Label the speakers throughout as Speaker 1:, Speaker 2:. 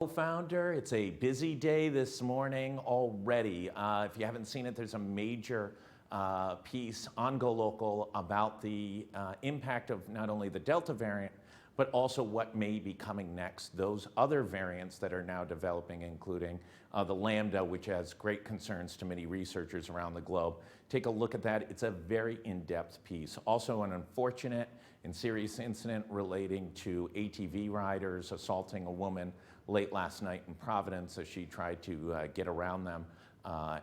Speaker 1: Co-founder. It's a busy day this morning already. If you haven't seen it, there's a major piece on GoLocal about the impact of not only the Delta variant, but also what may be coming next. Those other variants that are now developing, including the Lambda, which has great concerns to many researchers around the globe. Take a look at that. It's a very in-depth piece. Also an unfortunate and serious incident relating to ATV riders assaulting a woman late last night in Providence as she tried to get around them,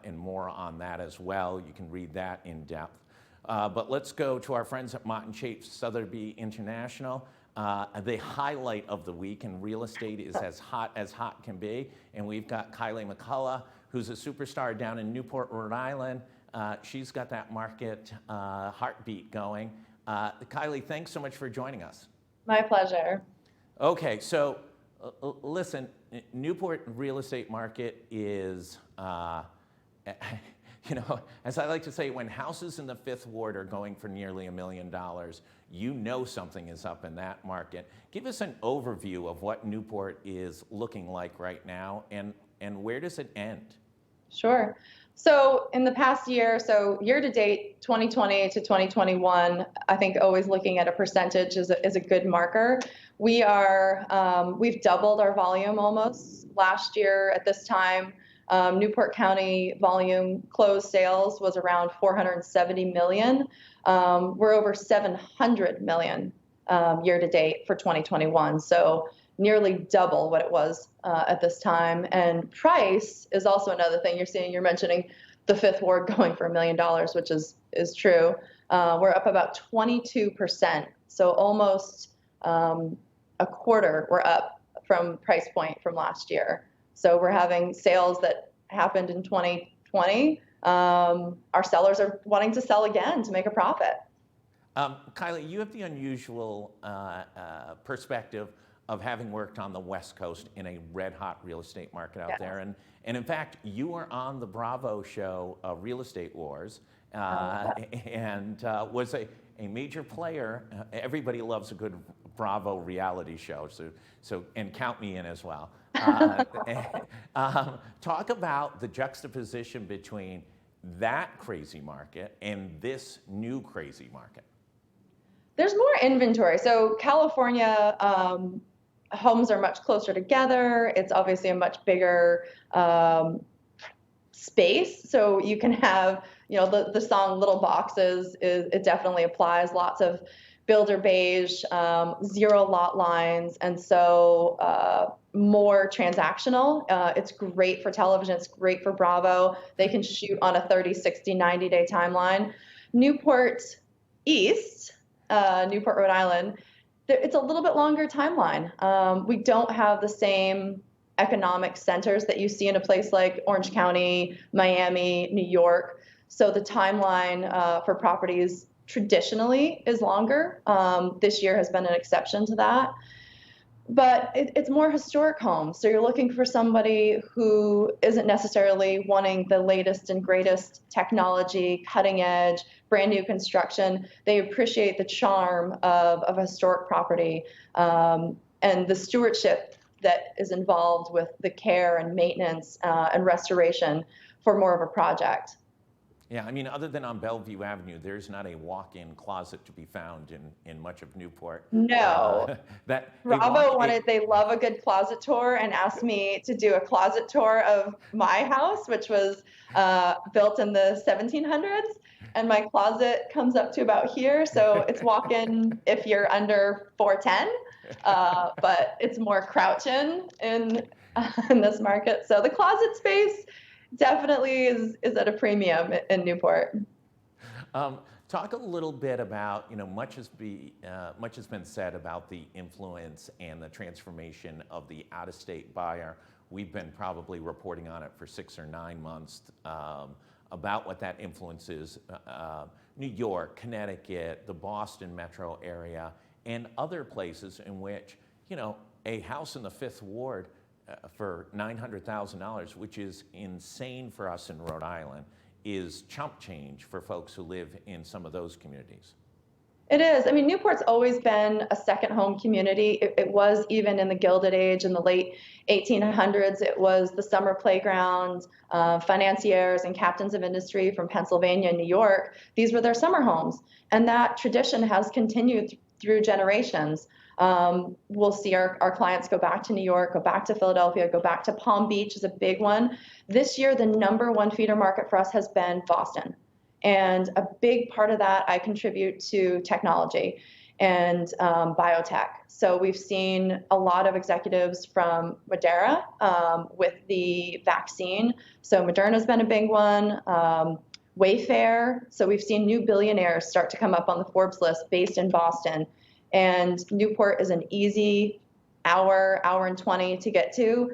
Speaker 1: and more on that as well. You can read that in depth. But let's go to our friends at Mott Chace Sotheby's International. The highlight of the week in real estate is as hot can be. And we've got Kylie McCullough, who's a superstar down in Newport, Rhode Island. She's got that market heartbeat going. Kylie, thanks so much for joining us.
Speaker 2: My pleasure.
Speaker 1: Okay, so listen, Newport real estate market is, you know, as I like to say, when houses in the Fifth Ward are going for nearly $1 million, you know something is up in that market. Give us an overview of what Newport is looking like right now, and where does it end?
Speaker 2: Sure. So in the past year, so year to date, 2020 to 2021, I think always looking at a percentage is a good marker. We've doubled our volume almost. Last year at this time, Newport County volume closed sales was around 470 million. We're over 700 million year to date for 2021. So nearly double what it was at this time. And price is also another thing you're seeing. You're mentioning the Fifth Ward going for $1 million, which is true. We're up about 22%. So almost a quarter we're up from price point from last year. So we're having sales that happened in 2020. Our sellers are wanting to sell again to make a profit.
Speaker 1: Kylie, you have the unusual perspective of having worked on the West Coast in a red-hot real estate market out there. And in fact, you were on the Bravo show, Real Estate Wars, and was a major player. Everybody loves a good Bravo reality show, so and count me in as well. Talk about the juxtaposition between that crazy market and this new crazy market.
Speaker 2: There's more inventory. So California, homes are much closer together. It's obviously a much bigger space. So you can have, you know, the song Little Boxes, it definitely applies. Lots of builder beige, zero lot lines. And so more transactional. It's great for television. It's great for Bravo. They can shoot on a 30, 60, 90-day timeline. Newport East, Newport, Rhode Island, it's a little bit longer timeline. We don't have the same economic centers that you see in a place like Orange County, Miami, New York. So the timeline for properties traditionally is longer. This year has been an exception to that. But it's more historic homes. So you're looking for somebody who isn't necessarily wanting the latest and greatest technology, cutting edge, brand new construction. They appreciate the charm of a historic property and the stewardship that is involved with the care and maintenance and restoration for more of a project.
Speaker 1: Yeah, I mean, other than on Bellevue Avenue, there's not a walk-in closet to be found in much of Newport.
Speaker 2: No. Bravo they love a good closet tour and asked me to do a closet tour of my house, which was built in the 1700s. And my closet comes up to about here. So it's walk-in if you're under 4'10", but it's more crouch-in in this market. So the closet space definitely is at a premium in Newport.
Speaker 1: Talk a little bit about, you know, much has been said about the influence and the transformation of the out-of-state buyer. We've been probably reporting on it for 6 or 9 months about what that influence is. New York, Connecticut, the Boston metro area, and other places in which, you know, a house in the Fifth Ward for $900,000, which is insane for us in Rhode Island, is chump change for folks who live in some of those communities.
Speaker 2: It is. I mean, Newport's always been a second home community. It was even in the Gilded Age in the late 1800s. It was the summer playground. Financiers and captains of industry from Pennsylvania and New York, these were their summer homes. And that tradition has continued through generations. We'll see our clients go back to New York, go back to Philadelphia, go back to Palm Beach is a big one. This year, the number one feeder market for us has been Boston. And a big part of that I contribute to technology and biotech. So we've seen a lot of executives from Moderna with the vaccine. So Moderna's been a big one. Wayfair. So we've seen new billionaires start to come up on the Forbes list based in Boston. And Newport is an easy hour and 20 to get to.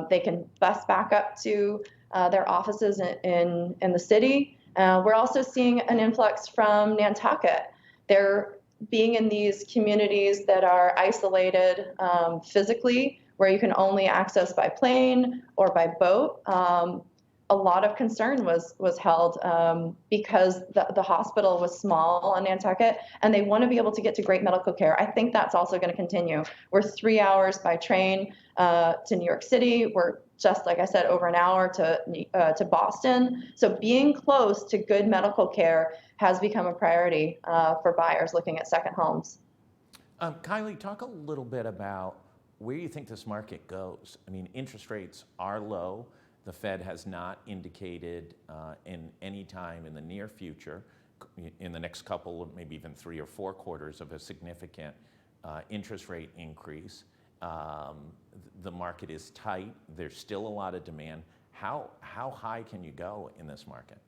Speaker 2: They can bus back up to their offices in the city. We're also seeing an influx from Nantucket. They're being in these communities that are isolated physically, where you can only access by plane or by boat. A lot of concern was held because the hospital was small on Nantucket, and they want to be able to get to great medical care. I think that's also going to continue. We're 3 hours by train to New York City. We're just, like I said, over an hour to Boston. So being close to good medical care has become a priority for buyers looking at second homes.
Speaker 1: Kylie, talk a little bit about where you think this market goes. I mean, interest rates are low. The Fed has not indicated in any time in the near future, in the next couple of maybe even 3 or 4 quarters, of a significant interest rate increase. The market is tight. There's still a lot of demand. How high can you go in this market?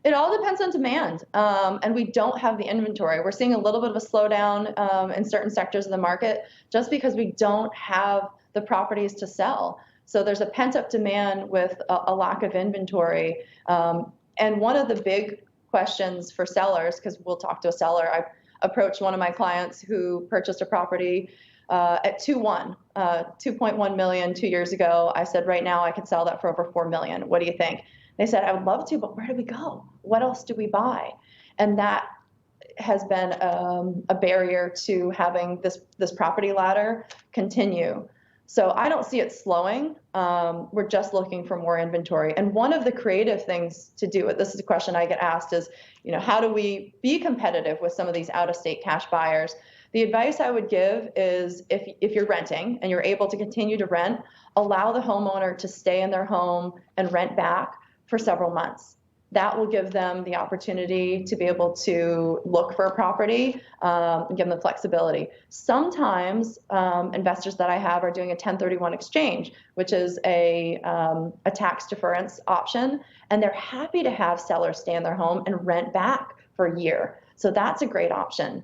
Speaker 2: It all depends on demand, and we don't have the inventory. We're seeing a little bit of a slowdown in certain sectors of the market just because we don't have the properties to sell. So there's a pent-up demand with a lack of inventory. And one of the big questions for sellers, because we'll talk to a seller, I approached one of my clients who purchased a property at 2.1 million 2 years ago. I said, right now I could sell that for over 4 million. What do you think? They said, I would love to, but where do we go? What else do we buy? And that has been a barrier to having this property ladder continue. So I don't see it slowing. We're just looking for more inventory. And one of the creative things to do, this is a question I get asked, is, how do we be competitive with some of these out-of-state cash buyers? The advice I would give is if you're renting and you're able to continue to rent, allow the homeowner to stay in their home and rent back for several months. That will give them the opportunity to be able to look for a property and give them the flexibility. Sometimes investors that I have are doing a 1031 exchange, which is a tax deference option, and they're happy to have sellers stay in their home and rent back for a year. So that's a great option.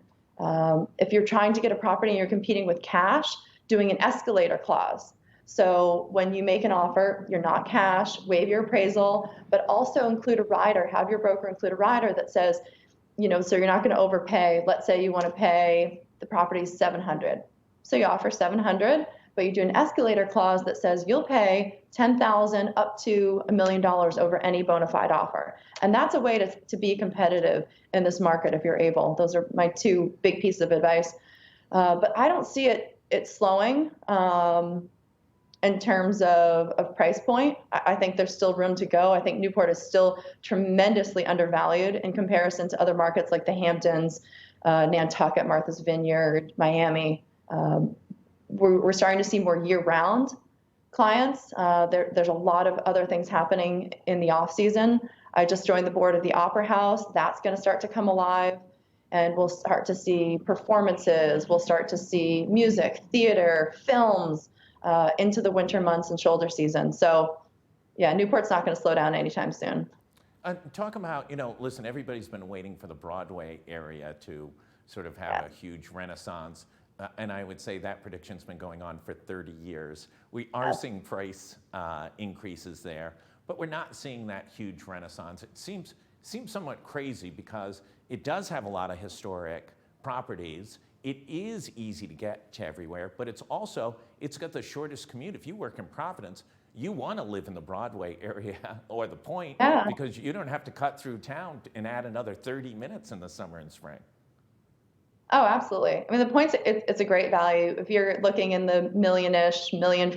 Speaker 2: If you're trying to get a property and you're competing with cash, doing an escalator clause. So when you make an offer, you're not cash, waive your appraisal, but also include a rider, have your broker include a rider that says, so you're not going to overpay. Let's say you want to pay the property $700. So you offer $700, but you do an escalator clause that says you'll pay $10,000 up to $1 million over any bona fide offer. And that's a way to be competitive in this market if you're able. Those are my 2 big pieces of advice. But I don't see it slowing. In terms of price point, I think there's still room to go. I think Newport is still tremendously undervalued in comparison to other markets like the Hamptons, Nantucket, Martha's Vineyard, Miami. We're starting to see more year-round clients. There's a lot of other things happening in the off-season. I just joined the board of the Opera House. That's going to start to come alive, and we'll start to see performances. We'll start to see music, theater, films, into the winter months and shoulder season. So yeah, Newport's not going to slow down anytime soon.
Speaker 1: Talk about, listen, everybody's been waiting for the Broadway area to sort of have a huge renaissance. And I would say that prediction's been going on for 30 years. We are seeing price increases there, but we're not seeing that huge renaissance. It seems somewhat crazy because it does have a lot of historic properties. It is easy to get to everywhere, but it's got the shortest commute. If you work in Providence, you want to live in the Broadway area or the Point because you don't have to cut through town and add another 30 minutes in the summer and spring.
Speaker 2: Oh, absolutely. I mean, the points, it's a great value. If you're looking in the million-ish, 1.5 million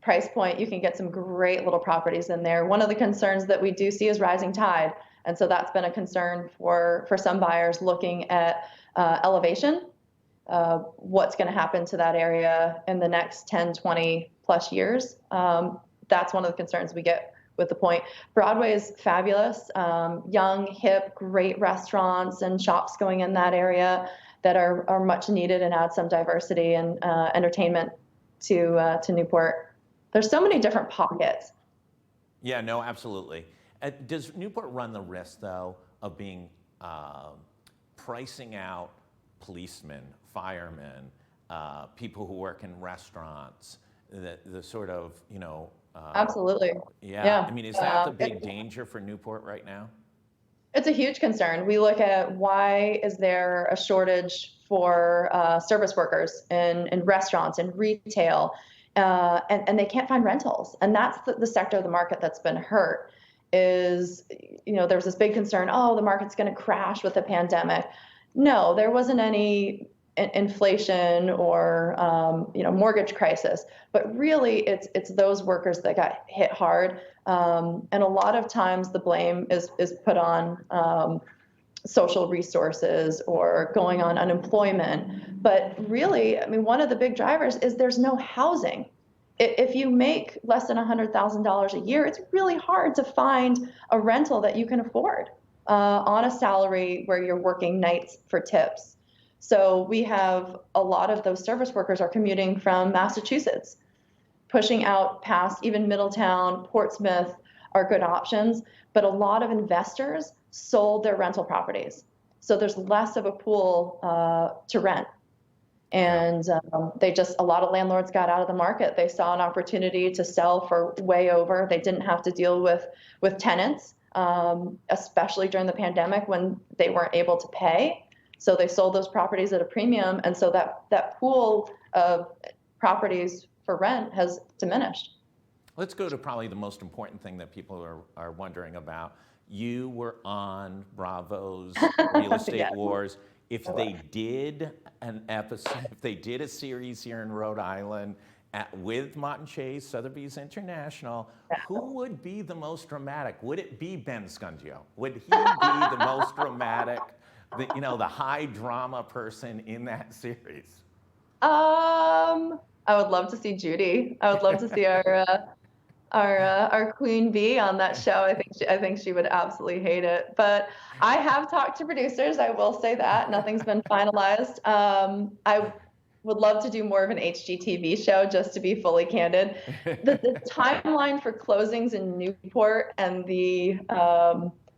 Speaker 2: price point, you can get some great little properties in there. One of the concerns that we do see is rising tide. And so that's been a concern for some buyers looking at elevation, what's going to happen to that area in the next 10, 20 plus years. That's one of the concerns we get with the point. Broadway is fabulous, young, hip, great restaurants and shops going in that area that are much needed and add some diversity and entertainment to Newport. There's so many different pockets.
Speaker 1: Yeah, no, absolutely. Does Newport run the risk, though, of being pricing out policemen, firemen, people who work in restaurants, the sort of,
Speaker 2: Absolutely.
Speaker 1: yeah.
Speaker 2: Yeah.
Speaker 1: I mean, is that the big danger for Newport right now?
Speaker 2: It's a huge concern. We look at why is there a shortage for service workers in restaurants and retail, and they can't find rentals. And that's the sector of the market that's been hurt. Is there was this big concern. Oh, the market's going to crash with the pandemic. No, there wasn't any inflation or mortgage crisis, but really it's those workers that got hit hard, and a lot of times the blame is put on social resources or going on unemployment. But really, I mean, one of the big drivers is there's no housing. If you make less than $100,000 a year, it's really hard to find a rental that you can afford on a salary where you're working nights for tips. So we have a lot of those service workers are commuting from Massachusetts, pushing out past even Middletown, Portsmouth are good options, but a lot of investors sold their rental properties. So there's less of a pool to rent. And a lot of landlords got out of the market. They saw an opportunity to sell for way over. They didn't have to deal with tenants, especially during the pandemic when they weren't able to pay. So they sold those properties at a premium. And so that pool of properties for rent has diminished.
Speaker 1: Let's go to probably the most important thing that people are wondering about. You were on Bravo's Real Estate
Speaker 2: Yes.
Speaker 1: Wars. If they did an episode, if they did a series here in Rhode Island with Mott Chace, Sotheby's International, who would be the most dramatic? Would it be Ben Scungio? Would he be the most dramatic, the high drama person in that series?
Speaker 2: I would love to see Judy. I would love to see our queen bee on that show. I think she would absolutely hate it. But I have talked to producers. I will say that nothing's been finalized. I would love to do more of an HGTV show, just to be fully candid. The timeline for closings in Newport and the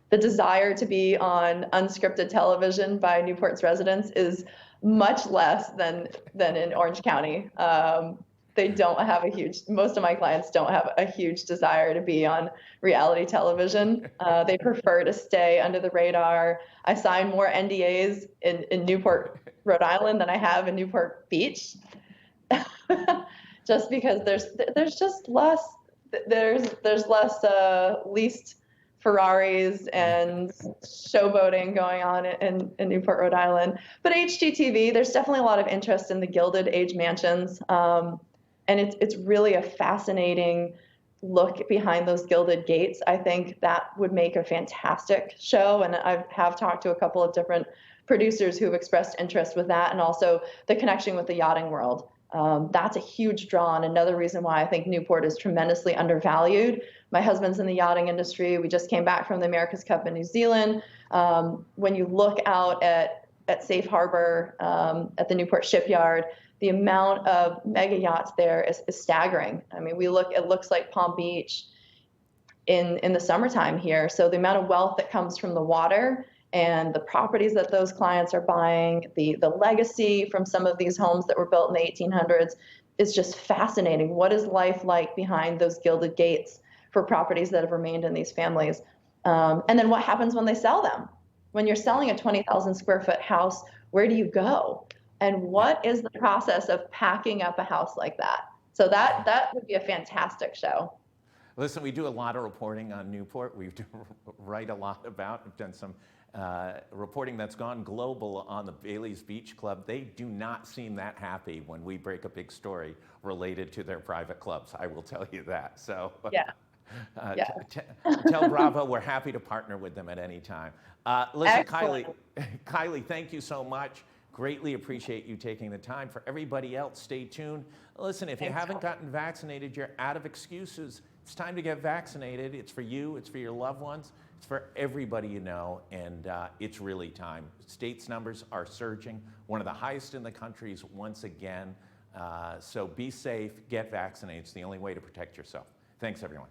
Speaker 2: desire to be on unscripted television by Newport's residents is much less than in Orange County. Most of my clients don't have a huge desire to be on reality television. They prefer to stay under the radar. I sign more NDAs in Newport, Rhode Island than I have in Newport Beach. Just because there's just less, there's less leased Ferraris and showboating going on in Newport, Rhode Island. But HGTV, there's definitely a lot of interest in the Gilded Age mansions. And it's really a fascinating look behind those gilded gates. I think that would make a fantastic show. And I have talked to a couple of different producers who have expressed interest with that, and also the connection with the yachting world. That's a huge draw, and another reason why I think Newport is tremendously undervalued. My husband's in the yachting industry. We just came back from the America's Cup in New Zealand. When you look out at Safe Harbor, at the Newport shipyard, the amount of mega yachts there is staggering. I mean, it looks like Palm Beach in the summertime here. So the amount of wealth that comes from the water and the properties that those clients are buying, the legacy from some of these homes that were built in the 1800s is just fascinating. What is life like behind those gilded gates for properties that have remained in these families? And then what happens when they sell them? When you're selling a 20,000 square foot house, where do you go? And what is the process of packing up a house like that? So that would be a fantastic show.
Speaker 1: Listen, we do a lot of reporting on Newport. We write a lot about. We've done some reporting that's gone global on the Bailey's Beach Club. They do not seem that happy when we break a big story related to their private clubs. I will tell you that. So
Speaker 2: Yeah. Yeah.
Speaker 1: Tell Bravo we're happy to partner with them at any time. Listen,
Speaker 2: Excellent.
Speaker 1: Kylie, thank you so much. Greatly appreciate you taking the time. For everybody else, stay tuned. Listen, if you
Speaker 2: Thanks,
Speaker 1: haven't
Speaker 2: Colin.
Speaker 1: gotten vaccinated, you're out of excuses. It's time to get vaccinated. It's for you, it's for your loved ones, it's for everybody you know, and it's really time. States numbers are surging, one of the highest in the countries once again. So be safe, get vaccinated. It's the only way to protect yourself. Thanks, everyone.